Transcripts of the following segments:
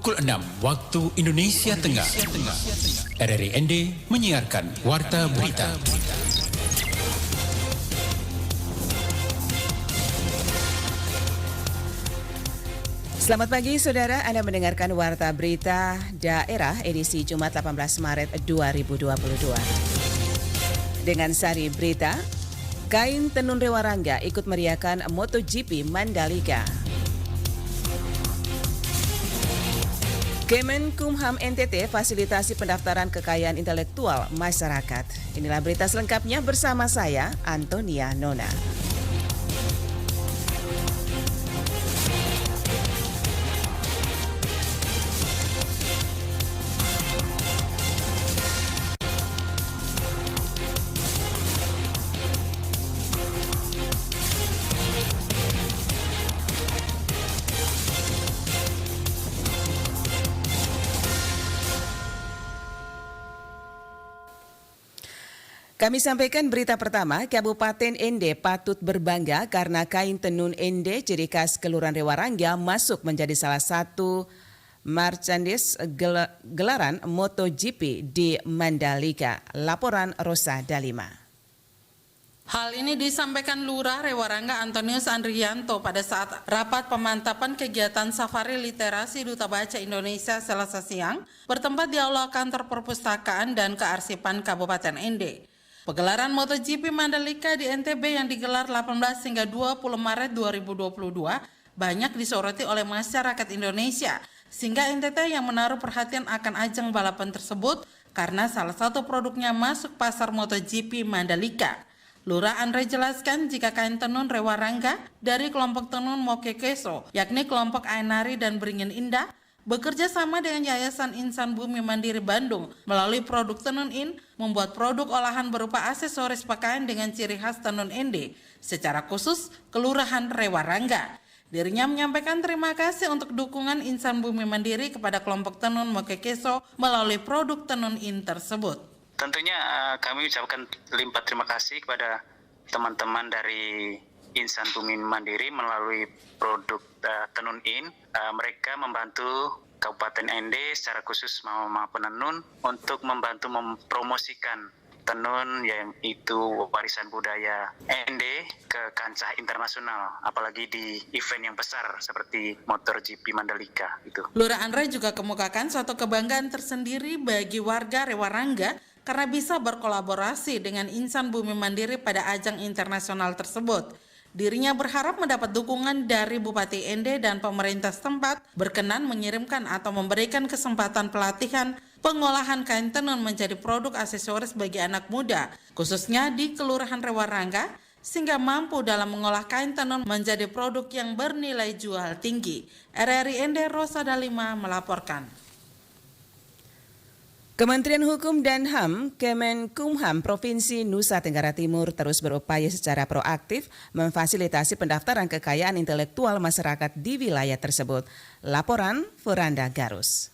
Pukul 6 waktu Indonesia Tengah. RRI ND menyiarkan Warta Berita. Selamat pagi saudara, Anda mendengarkan Warta Berita Daerah edisi Jumat 18 Maret 2022. Dengan sari berita, kain tenun Rewarangga ikut meriahkan MotoGP Mandalika. Kemenkumham NTT fasilitasi pendaftaran kekayaan intelektual masyarakat. Inilah berita selengkapnya bersama saya, Antonia Nona. Kami sampaikan berita pertama, Kabupaten Ende patut berbangga karena kain tenun Ende ciri khas Kelurahan Rewarangga masuk menjadi salah satu merchandise gelaran MotoGP di Mandalika. Laporan Rosa Dalima. Hal ini disampaikan Lurah Rewarangga Antonius Andrianto pada saat rapat pemantapan kegiatan Safari Literasi Duta Baca Indonesia Selasa siang bertempat di Aula Kantor Perpustakaan dan Kearsipan Kabupaten Ende. Pegelaran MotoGP Mandalika di NTB yang digelar 18 hingga 20 Maret 2022 banyak disoroti oleh masyarakat Indonesia, sehingga NTT yang menaruh perhatian akan ajang balapan tersebut karena salah satu produknya masuk pasar MotoGP Mandalika. Lurah Andre jelaskan jika kain tenun Rewarangga dari kelompok tenun Mokekeso, yakni kelompok Ainari dan Beringin Indah, bekerja sama dengan Yayasan Insan Bumi Mandiri Bandung melalui produk Tenun In membuat produk olahan berupa aksesoris pakaian dengan ciri khas tenun Ende, secara khusus Kelurahan Rewarangga. Dirinya menyampaikan terima kasih untuk dukungan Insan Bumi Mandiri kepada kelompok tenun Mokekeso melalui produk Tenun In tersebut. Tentunya kami ucapkan limpah terima kasih kepada teman-teman dari Insan Bumi Mandiri melalui produk Tenun In. Mereka membantu Kabupaten Ende secara khusus Mama Penenun untuk membantu mempromosikan tenun yang itu warisan budaya Ende ke kancah internasional, apalagi di event yang besar seperti MotoGP Mandalika itu. Lurah Andre juga kemukakan suatu kebanggaan tersendiri bagi warga Rewarangga karena bisa berkolaborasi dengan Insan Bumi Mandiri pada ajang internasional tersebut. Dirinya berharap mendapat dukungan dari Bupati Ende dan pemerintah setempat berkenan mengirimkan atau memberikan kesempatan pelatihan pengolahan kain tenun menjadi produk aksesoris bagi anak muda, khususnya di Kelurahan Rewarangga, sehingga mampu dalam mengolah kain tenun menjadi produk yang bernilai jual tinggi. RRI Ende Rosa Dalima melaporkan. Kementerian Hukum dan HAM, Kemenkumham Provinsi Nusa Tenggara Timur terus berupaya secara proaktif memfasilitasi pendaftaran kekayaan intelektual masyarakat di wilayah tersebut. Laporan Veranda Garus.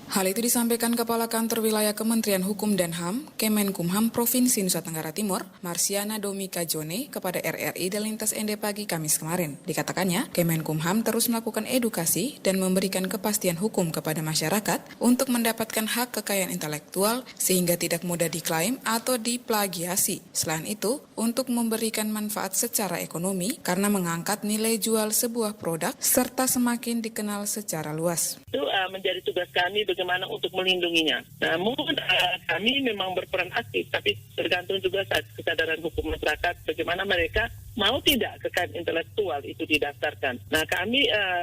Hal itu disampaikan Kepala Kantor Wilayah Kementerian Hukum dan HAM, Kemenkumham Provinsi Nusa Tenggara Timur, Marsiana Domika Jone, kepada RRI di Lintas Ende pagi Kamis kemarin. Dikatakannya, Kemenkumham terus melakukan edukasi dan memberikan kepastian hukum kepada masyarakat untuk mendapatkan hak kekayaan intelektual sehingga tidak mudah diklaim atau diplagiasi. Selain itu, untuk memberikan manfaat secara ekonomi karena mengangkat nilai jual sebuah produk serta semakin dikenal secara luas. Itu menjadi tugas kami bagaimana untuk melindunginya. Namun kami memang berperan aktif, tapi tergantung juga kesadaran hukum masyarakat bagaimana mereka mau tidak kekayaan intelektual itu didaftarkan. Nah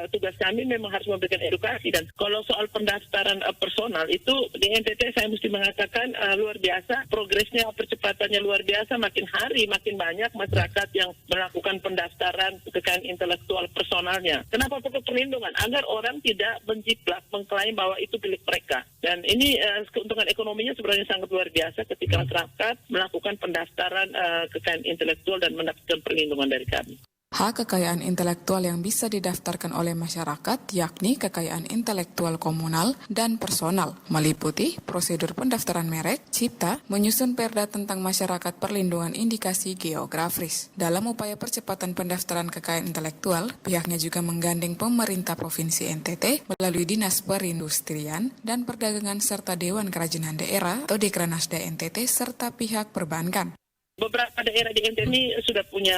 tugas kami memang harus memberikan edukasi, dan kalau soal pendaftaran personal itu di NTT saya mesti mengatakan luar biasa, progresnya percepatannya luar biasa, makin hari makin banyak masyarakat yang melakukan pendaftaran kekayaan intelektual personalnya. Kenapa perlu perlindungan? Agar orang tidak menjiplak mengklaim bahwa itu milik mereka. Dan ini keuntungan ekonominya sebenarnya sangat luar biasa ketika masyarakat melakukan pendaftaran kekayaan intelektual dan mendapatkan perlindungan dari kami. Hak kekayaan intelektual yang bisa didaftarkan oleh masyarakat yakni kekayaan intelektual komunal dan personal, meliputi prosedur pendaftaran merek, cipta, menyusun perda tentang masyarakat perlindungan indikasi geografis. Dalam upaya percepatan pendaftaran kekayaan intelektual, pihaknya juga menggandeng pemerintah Provinsi NTT melalui Dinas Perindustrian dan Perdagangan serta Dewan Kerajinan Daerah atau Dekranasda NTT serta pihak perbankan. Beberapa daerah di NTT ini sudah punya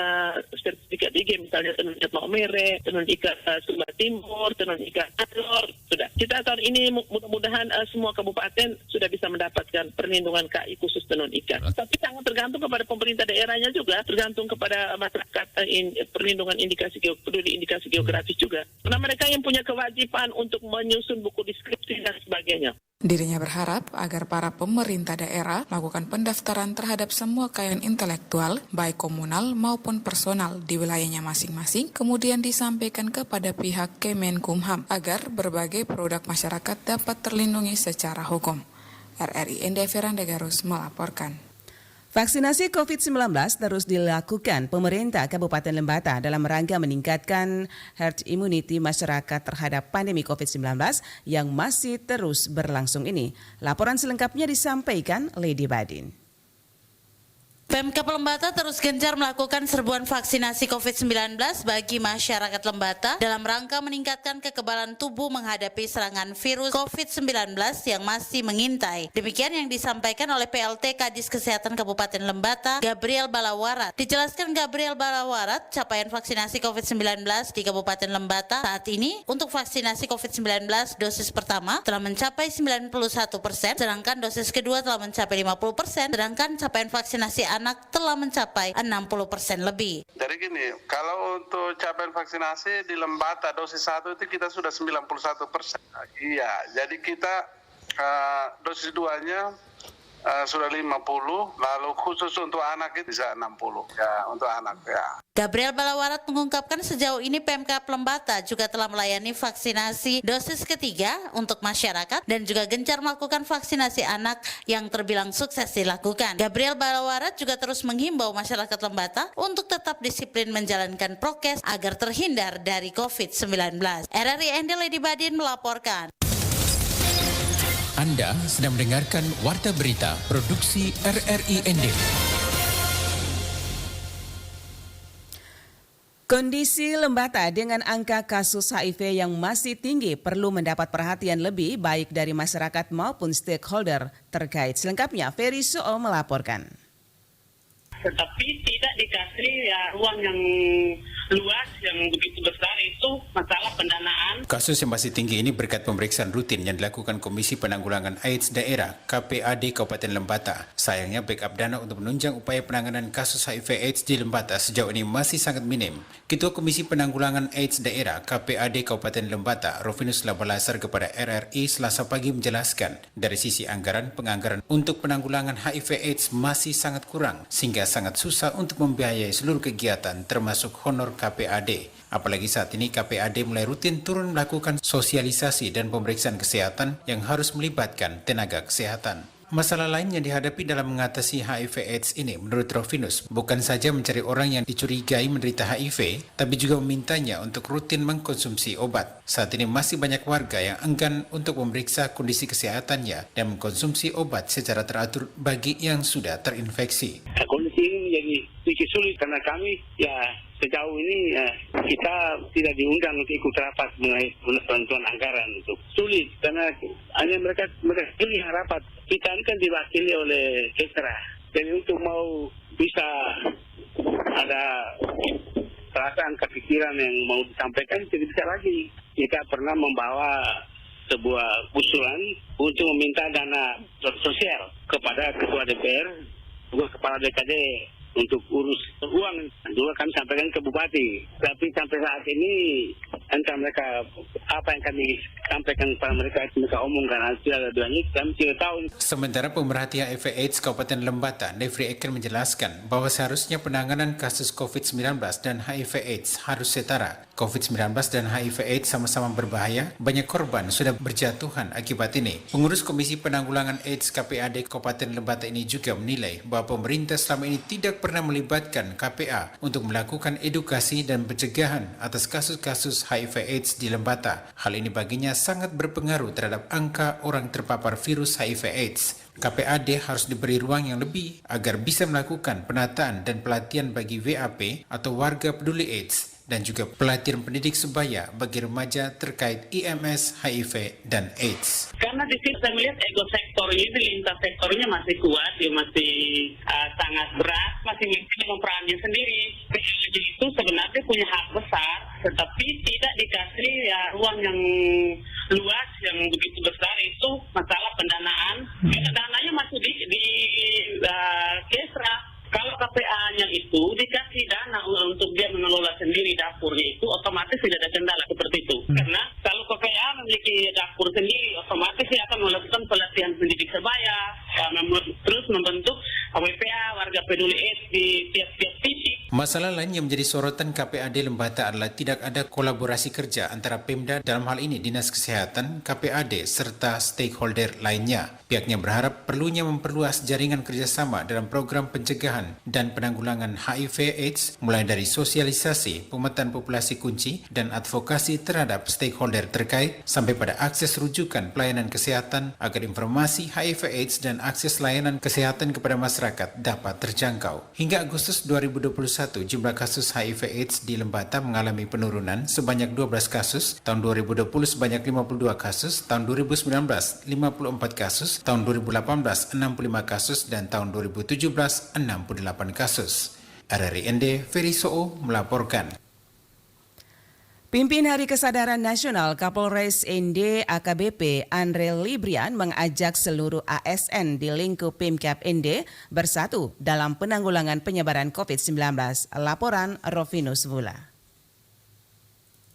sertifikat IG, misalnya Tenun Ikat Maumere, Tenun Ikat Sumba Timur, Tenun Ikat Alor, sudah. Kita tahun ini mudah-mudahan semua kabupaten sudah bisa mendapatkan perlindungan KI khusus Tenun Ikat. Tapi sangat tergantung kepada pemerintah daerahnya juga, tergantung kepada masyarakat perlindungan peduli indikasi geografis juga. Karena mereka yang punya kewajiban untuk menyusun buku deskripsi dan sebagainya. Dirinya berharap agar para pemerintah daerah melakukan pendaftaran terhadap semua kekayaan intelektual, baik komunal maupun personal di wilayahnya masing-masing, kemudian disampaikan kepada pihak Kemenkumham agar berbagai produk masyarakat dapat terlindungi secara hukum. RRI ND Veranda Garus melaporkan. Vaksinasi COVID-19 terus dilakukan pemerintah Kabupaten Lembata dalam rangka meningkatkan herd immunity masyarakat terhadap pandemi COVID-19 yang masih terus berlangsung ini. Laporan selengkapnya disampaikan Lady Badin. Pemkab Lembata terus gencar melakukan serbuan vaksinasi COVID-19 bagi masyarakat Lembata dalam rangka meningkatkan kekebalan tubuh menghadapi serangan virus COVID-19 yang masih mengintai. Demikian yang disampaikan oleh PLT Kadis Kesehatan Kabupaten Lembata, Gabriel Balawarat. Dijelaskan Gabriel Balawarat, capaian vaksinasi COVID-19 di Kabupaten Lembata saat ini untuk vaksinasi COVID-19 dosis pertama telah mencapai 91%, sedangkan dosis kedua telah mencapai 50%, sedangkan capaian vaksinasi anak telah mencapai 60% lebih. Jadi gini, kalau untuk capaian vaksinasi di Lembata dosis 1 itu kita sudah 91%. Iya, jadi kita dosis 2-nya sudah 50, lalu khusus untuk anak itu bisa 60 ya, untuk anak ya. Gabriel Balawarat mengungkapkan sejauh ini Pemkab Lembata juga telah melayani vaksinasi dosis ketiga untuk masyarakat dan juga gencar melakukan vaksinasi anak yang terbilang sukses dilakukan. Gabriel Balawarat juga terus menghimbau masyarakat Lembata untuk tetap disiplin menjalankan prokes agar terhindar dari COVID-19. RRI ND Lady Badin melaporkan. Anda sedang mendengarkan Warta Berita Produksi RRI ND. Kondisi Lembata dengan angka kasus HIV yang masih tinggi perlu mendapat perhatian lebih baik dari masyarakat maupun stakeholder terkait. Selengkapnya, Ferry Suo melaporkan. Tetapi tidak dikasih ruang yang luas, yang begitu besar, itu masalah pendanaan. Kasus yang masih tinggi ini berkat pemeriksaan rutin yang dilakukan Komisi Penanggulangan AIDS Daerah KPAD Kabupaten Lembata. Sayangnya backup dana untuk menunjang upaya penanganan kasus HIV AIDS di Lembata sejauh ini masih sangat minim. Ketua Komisi Penanggulangan AIDS Daerah KPAD Kabupaten Lembata, Rovinus Labalasar kepada RRI Selasa pagi menjelaskan, dari sisi anggaran, penganggaran untuk penanggulangan HIV AIDS masih sangat kurang, sehingga sangat susah untuk membiayai seluruh kegiatan termasuk honor KPAD. Apalagi saat ini KPAD mulai rutin turun melakukan sosialisasi dan pemeriksaan kesehatan yang harus melibatkan tenaga kesehatan. Masalah lain yang dihadapi dalam mengatasi HIV AIDS ini menurut Rovinus bukan saja mencari orang yang dicurigai menderita HIV, tapi juga memintanya untuk rutin mengkonsumsi obat. Saat ini masih banyak warga yang enggan untuk memeriksa kondisi kesehatannya dan mengkonsumsi obat secara teratur bagi yang sudah terinfeksi. Kondisi ini menjadi sedikit sulit karena kami sejauh ini kita tidak diundang untuk ikut rapat mengenai bantuan anggaran untuk sulit karena hanya mereka pilih yang rapat. Kita ini kan diwakili oleh Ketra. Jadi untuk mau bisa ada perasaan kepikiran yang mau disampaikan tidak bisa lagi. Kita pernah membawa sebuah usulan untuk meminta dana sosial kepada Ketua DPR, juga Kepala DKD untuk urus uang. Juga kami sampaikan ke Bupati. Tapi sampai saat ini entah mereka apa yang kami sampaikan kepada mereka omongkan hasil aduannya kami tidak tahu. Sementara pemerhati HIV AIDS Kabupaten Lembata, Nefri Eken menjelaskan bahwa seharusnya penanganan kasus COVID-19 dan HIV AIDS harus setara. COVID-19 dan HIV/AIDS sama-sama berbahaya, banyak korban sudah berjatuhan akibat ini. Pengurus Komisi Penanggulangan AIDS KPAD Kabupaten Lembata ini juga menilai bahwa pemerintah selama ini tidak pernah melibatkan KPA untuk melakukan edukasi dan pencegahan atas kasus-kasus HIV/AIDS di Lembata. Hal ini baginya sangat berpengaruh terhadap angka orang terpapar virus HIV/AIDS. KPAD harus diberi ruang yang lebih agar bisa melakukan penataan dan pelatihan bagi WAP atau warga peduli AIDS dan juga pelatihan pendidik sebaya bagi remaja terkait IMS, HIV, dan AIDS. Karena di sini saya melihat ego sektornya itu, lintas sektornya masih kuat, dia masih sangat berat, masih memiliki perannya sendiri. Jadi itu sebenarnya punya hak besar, tetapi tidak dikasih ruang yang luas, yang begitu besar. Itu masalah pendanaan. Dananya masih di Kesra. Kalau KPA-nya itu dikasih dana untuk dia mengelola sendiri dapurnya, itu otomatis tidak ada kendala seperti itu. Karena kalau KPA memiliki dapur sendiri, otomatis dia akan melakukan pelatihan pendidik sebaya, terus membentuk WPA, warga peduli AIDS di tiap-tiap titik. Masalah lain yang menjadi sorotan KPAD Lembata adalah tidak ada kolaborasi kerja antara Pemda, dalam hal ini Dinas Kesehatan, KPAD, serta stakeholder lainnya. Pihaknya berharap perlunya memperluas jaringan kerjasama dalam program pencegahan dan penanggulangan HIV/AIDS, mulai dari sosialisasi, pemetaan populasi kunci, dan advokasi terhadap stakeholder terkait, sampai pada akses rujukan pelayanan kesehatan agar informasi HIV/AIDS dan akses layanan kesehatan kepada masyarakat dapat terjangkau. Hingga Agustus 2021, jumlah kasus HIV/AIDS di Lembata mengalami penurunan sebanyak 12 kasus, tahun 2020 sebanyak 52 kasus, tahun 2019 54 kasus, tahun 2018 65 kasus, dan tahun 2017 68 kasus. RRI ND Ferry Soo melaporkan. Pimpin Hari Kesadaran Nasional Kapolres ND AKBP Andre Librian mengajak seluruh ASN di lingkup Pemkab ND bersatu dalam penanggulangan penyebaran COVID-19. Laporan Rovinus Vula.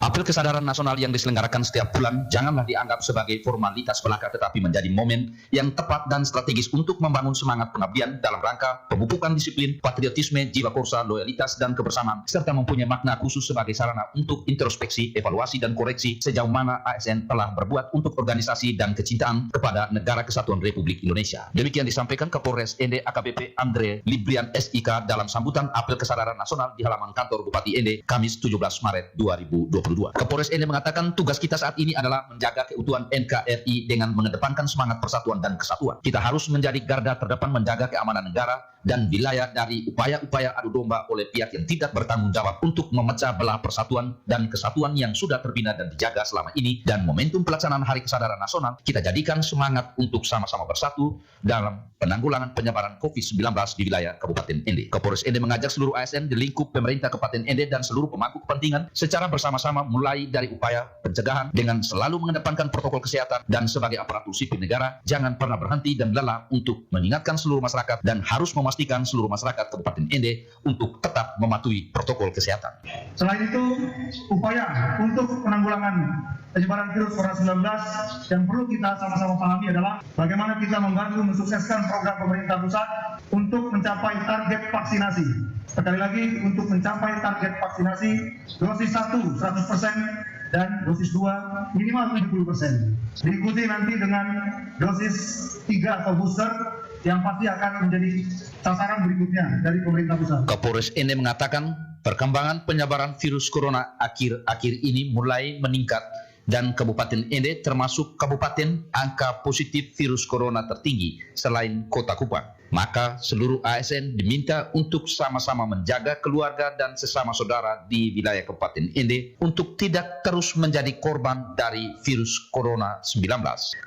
Apel Kesadaran Nasional yang diselenggarakan setiap bulan janganlah dianggap sebagai formalitas belaka, tetapi menjadi momen yang tepat dan strategis untuk membangun semangat pengabdian dalam rangka pemupukan disiplin, patriotisme, jiwa korsa, loyalitas, dan kebersamaan, serta mempunyai makna khusus sebagai sarana untuk introspeksi, evaluasi, dan koreksi sejauh mana ASN telah berbuat untuk organisasi dan kecintaan kepada Negara Kesatuan Republik Indonesia. Demikian disampaikan Kapolres ND AKBP Andre Librian SIK dalam sambutan Apel Kesadaran Nasional di halaman kantor Bupati ND, Kamis 17 Maret 2022. Kapolres ND mengatakan tugas kita saat ini adalah menjaga keutuhan NKRI dengan mengedepankan semangat persatuan dan kesatuan. Kita harus menjadi garda terdepan menjaga keamanan negara dan wilayah dari upaya-upaya adu domba oleh pihak yang tidak bertanggung jawab untuk memecah belah persatuan dan kesatuan yang sudah terbina dan dijaga selama ini. Dan momentum pelaksanaan Hari Kesadaran Nasional kita jadikan semangat untuk sama-sama bersatu dalam penanggulangan penyebaran COVID-19 di wilayah Kabupaten ND. Kapolres ND mengajak seluruh ASN di lingkup pemerintah Kabupaten ND dan seluruh pemangku kepentingan secara bersama-sama mulai dari upaya pencegahan dengan selalu mengedepankan protokol kesehatan, dan sebagai aparatur sipil negara jangan pernah berhenti dan lelah untuk mengingatkan seluruh masyarakat dan harus memastikan seluruh masyarakat Kabupaten ND untuk tetap mematuhi protokol kesehatan. Selain itu, upaya untuk penanggulangan penyebaran virus COVID-19 yang perlu kita sama-sama pahami adalah bagaimana kita membantu mensukseskan program pemerintah pusat untuk mencapai target vaksinasi. Sekali lagi, untuk mencapai target vaksinasi dosis 1 100% dan dosis 2 minimal 70%. Diikuti nanti dengan dosis 3 atau booster yang pasti akan menjadi sasaran berikutnya dari pemerintah pusat. Kapolres ND mengatakan perkembangan penyebaran virus corona akhir-akhir ini mulai meningkat dan Kabupaten ND termasuk kabupaten angka positif virus corona tertinggi selain Kota Kupang. Maka seluruh ASN diminta untuk sama-sama menjaga keluarga dan sesama saudara di wilayah Kabupaten ND untuk tidak terus menjadi korban dari virus corona 19.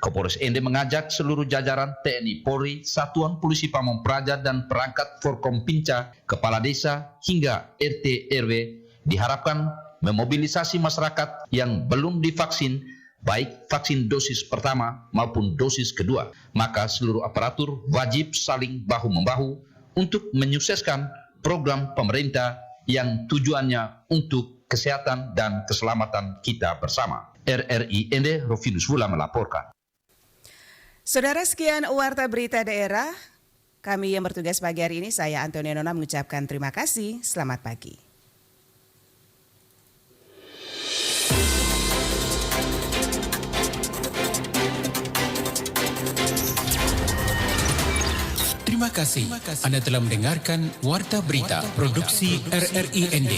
Kapolres ND mengajak seluruh jajaran TNI Polri, Satuan Polisi Pamong Praja, dan perangkat Forkompinca, kepala desa hingga RT RW diharapkan memobilisasi masyarakat yang belum divaksin, baik vaksin dosis pertama maupun dosis kedua. Maka seluruh aparatur wajib saling bahu-membahu untuk menyukseskan program pemerintah yang tujuannya untuk kesehatan dan keselamatan kita bersama. RRI ND Rovinus Vula melaporkan. Saudara, sekian Warta Berita Daerah. Kami yang bertugas pagi hari ini, saya Antonia Nona mengucapkan terima kasih. Selamat pagi. Terima kasih. Anda telah mendengarkan Warta Berita Produksi RRI ND.